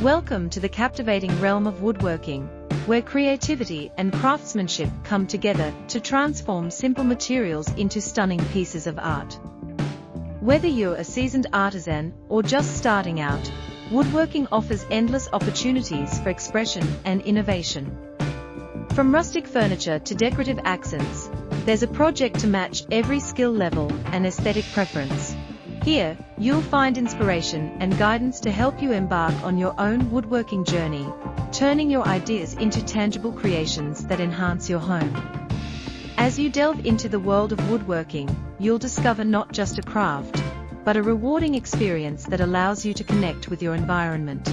Welcome to the captivating realm of woodworking, where creativity and craftsmanship come together to transform simple materials into stunning pieces of art. Whether you're a seasoned artisan or just starting out, woodworking offers endless opportunities for expression and innovation. From rustic furniture to decorative accents, there's a project to match every skill level and aesthetic preference. Here, you'll find inspiration and guidance to help you embark on your own woodworking journey, turning your ideas into tangible creations that enhance your home. As you delve into the world of woodworking, you'll discover not just a craft, but a rewarding experience that allows you to connect with your environment.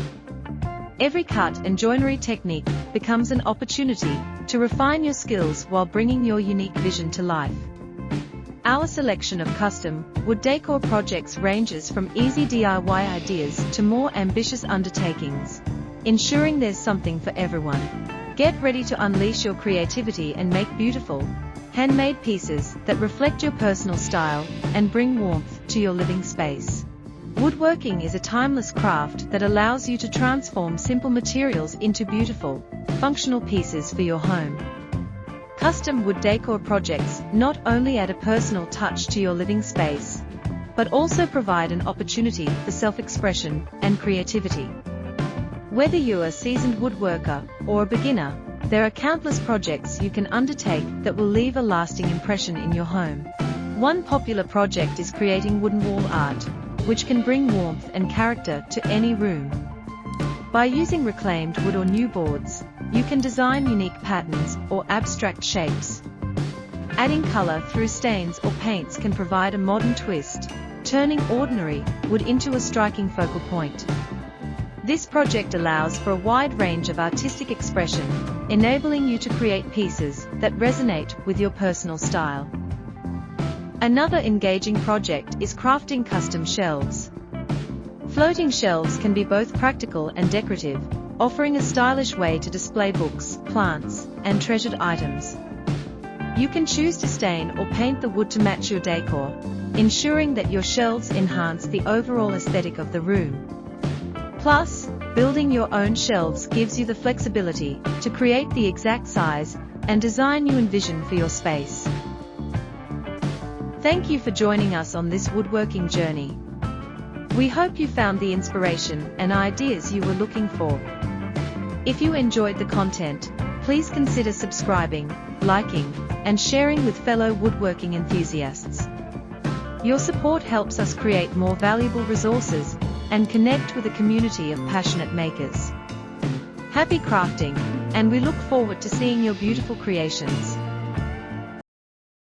Every cut and joinery technique becomes an opportunity to refine your skills while bringing your unique vision to life. Our selection of custom wood decor projects ranges from easy DIY ideas to more ambitious undertakings, ensuring there's something for everyone. Get ready to unleash your creativity and make beautiful, handmade pieces that reflect your personal style and bring warmth to your living space. Woodworking is a timeless craft that allows you to transform simple materials into beautiful, functional pieces for your home. Custom wood decor projects not only add a personal touch to your living space, but also provide an opportunity for self-expression and creativity. Whether you're a seasoned woodworker or a beginner, there are countless projects you can undertake that will leave a lasting impression in your home. One popular project is creating wooden wall art, which can bring warmth and character to any room. By using reclaimed wood or new boards, you can design unique patterns or abstract shapes. Adding color through stains or paints can provide a modern twist, turning ordinary wood into a striking focal point. This project allows for a wide range of artistic expression, enabling you to create pieces that resonate with your personal style. Another engaging project is crafting custom shelves. Floating shelves can be both practical and decorative, offering a stylish way to display books, plants, and treasured items. You can choose to stain or paint the wood to match your decor, ensuring that your shelves enhance the overall aesthetic of the room. Plus, building your own shelves gives you the flexibility to create the exact size and design you envision for your space. Thank you for joining us on this woodworking journey. We hope you found the inspiration and ideas you were looking for. If you enjoyed the content, please consider subscribing, liking, and sharing with fellow woodworking enthusiasts. Your support helps us create more valuable resources and connect with a community of passionate makers. Happy crafting, and we look forward to seeing your beautiful creations.